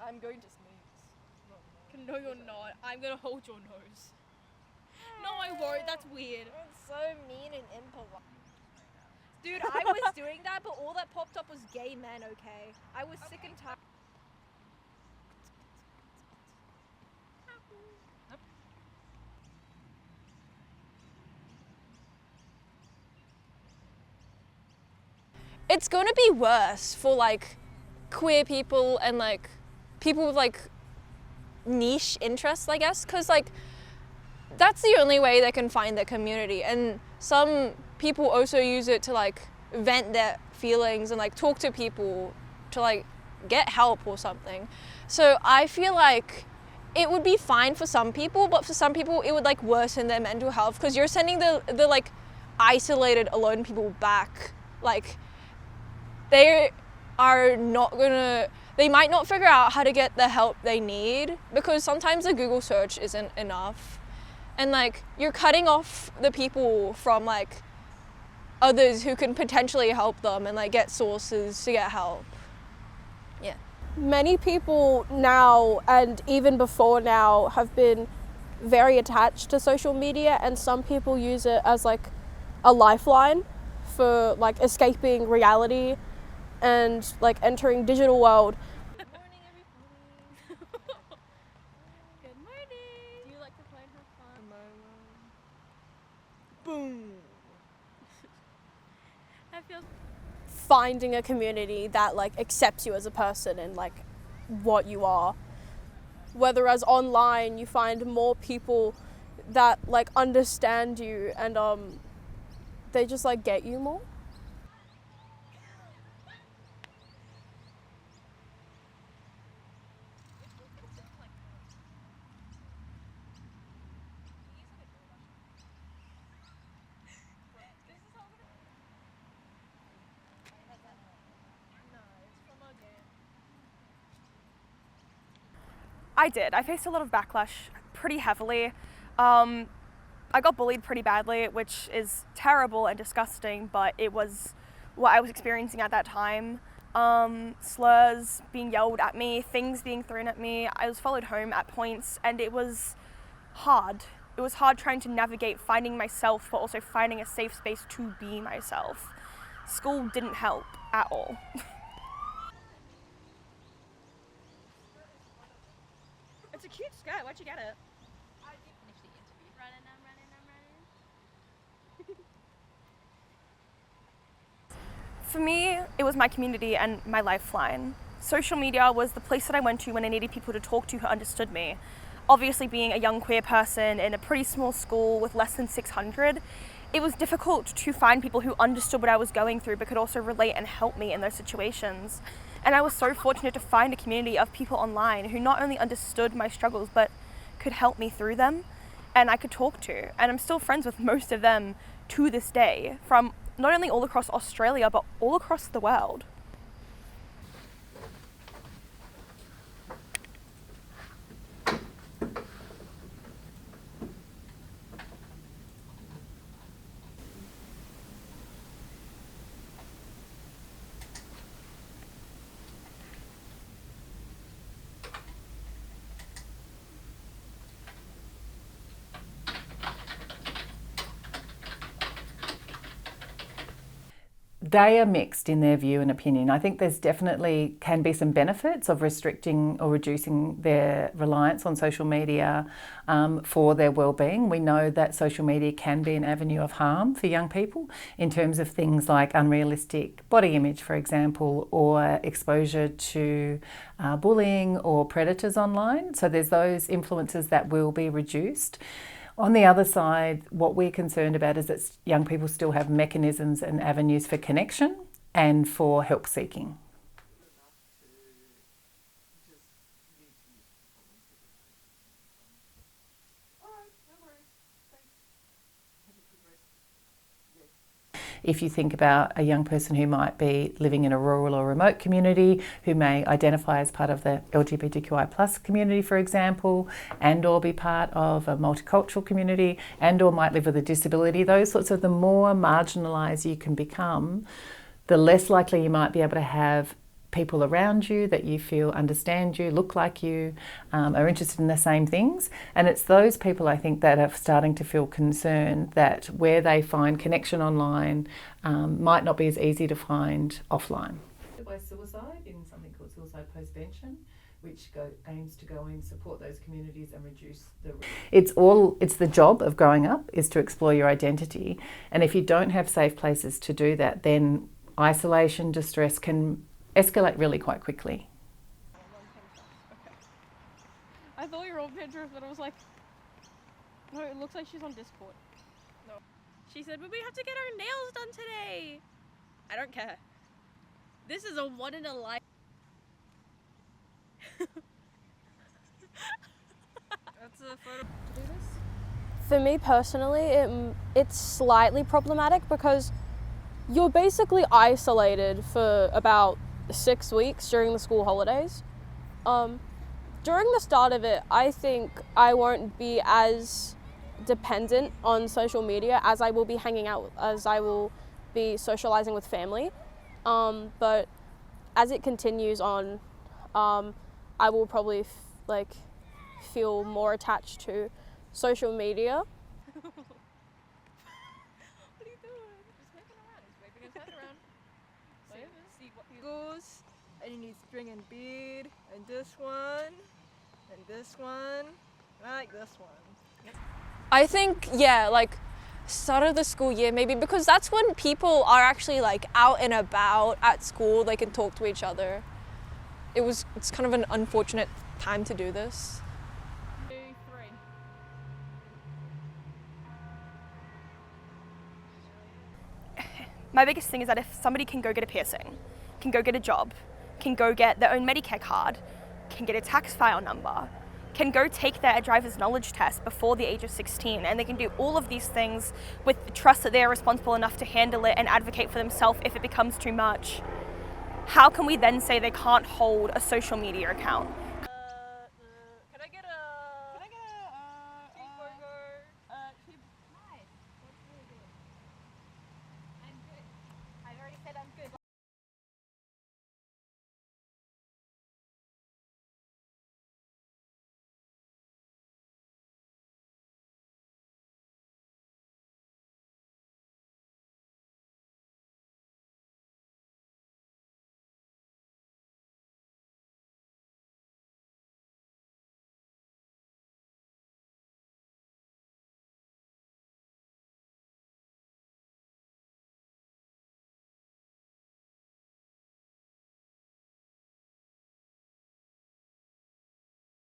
I'm going to sneeze. No, you're not. I'm gonna hold your nose. No, I won't. That's weird. It's so mean and impolite. Dude, I was doing that, but all that popped up was gay men, okay? I was sick and tired. It's gonna be worse for like queer people and like people with like niche interests, I guess, because like that's the only way they can find their community. And some people also use it to like vent their feelings and like talk to people to like get help or something. So I feel like it would be fine for some people, but for some people it would like worsen their mental health because you're sending the like isolated, alone people back. Like they are not gonna, they might not figure out how to get the help they need because sometimes a Google search isn't enough. And like you're cutting off the people from like others who can potentially help them and like get sources to get help. Yeah. Many people now and even before now have been very attached to social media, and some people use it as like a lifeline for like escaping reality and like entering digital world. Good morning, everybody. Good morning. Do you like to play and have fun? Boom. I feel Finding a community that like accepts you as a person and like what you are. Whereas online you find more people that like understand you and they just like get you more. I did. I faced a lot of backlash pretty heavily. I got bullied pretty badly, which is terrible and disgusting, but it was what I was experiencing at that time. Slurs being yelled at me, things being thrown at me. I was followed home at points, and it was hard. It was hard trying to navigate finding myself, but also finding a safe space to be myself. School didn't help at all. it's a cute skirt. Where'd you get it? For me, it was my community and my lifeline. Social media was the place that I went to when I needed people to talk to who understood me. Obviously, being a young queer person in a pretty small school with less than 600, it was difficult to find people who understood what I was going through but could also relate and help me in those situations. And I was so fortunate to find a community of people online who not only understood my struggles but could help me through them and I could talk to. And I'm still friends with most of them to this day, from not only all across Australia but all across the world. They are mixed in their view and opinion. I think there's definitely can be some benefits of restricting or reducing their reliance on social media for their well-being. We know that social media can be an avenue of harm for young people in terms of things like unrealistic body image, for example, or exposure to bullying or predators online. So there's those influences that will be reduced. On the other side, what we're concerned about is that young people still have mechanisms and avenues for connection and for help seeking. If you think about a young person who might be living in a rural or remote community, who may identify as part of the LGBTQI plus community, for example, and or be part of a multicultural community, and or might live with a disability, those sorts of, the more marginalised you can become, the less likely you might be able to have people around you that you feel understand you, look like you, are interested in the same things. And it's those people, I think, that are starting to feel concerned that where they find connection online might not be as easy to find offline. By suicide in something called suicide postvention, which aims to go in, support those communities and reduce the risk. It's the job of growing up is to explore your identity. And if you don't have safe places to do that, then isolation, distress can escalate really quite quickly. I thought you were on Pinterest, but I was like, no, it looks like she's on Discord. No. She said, but we have to get our nails done today. I don't care. This is a one in a life. That's a photo. To do this? For me personally, it's slightly problematic because you're basically isolated for about 6 weeks during the school holidays. During the start of it, I think I won't be as dependent on social media as I will be hanging out, as I will be socializing with family. But as it continues on, I will probably feel more attached to social media. What are you doing? Just making around. He's waving his head around. See what he goes. And you need string and bead. And this one. And this one. I like this one. I think, yeah, like start of the school year maybe, because that's when people are actually like out and about at school. They can talk to each other. It's kind of an unfortunate time to do this. 2, 3. My biggest thing is that if somebody can go get a piercing, can go get a job, can go get their own Medicare card, can get a tax file number, can go take their driver's knowledge test before the age of 16, and they can do all of these things with the trust that they are responsible enough to handle it and advocate for themselves if it becomes too much, how can we then say they can't hold a social media account?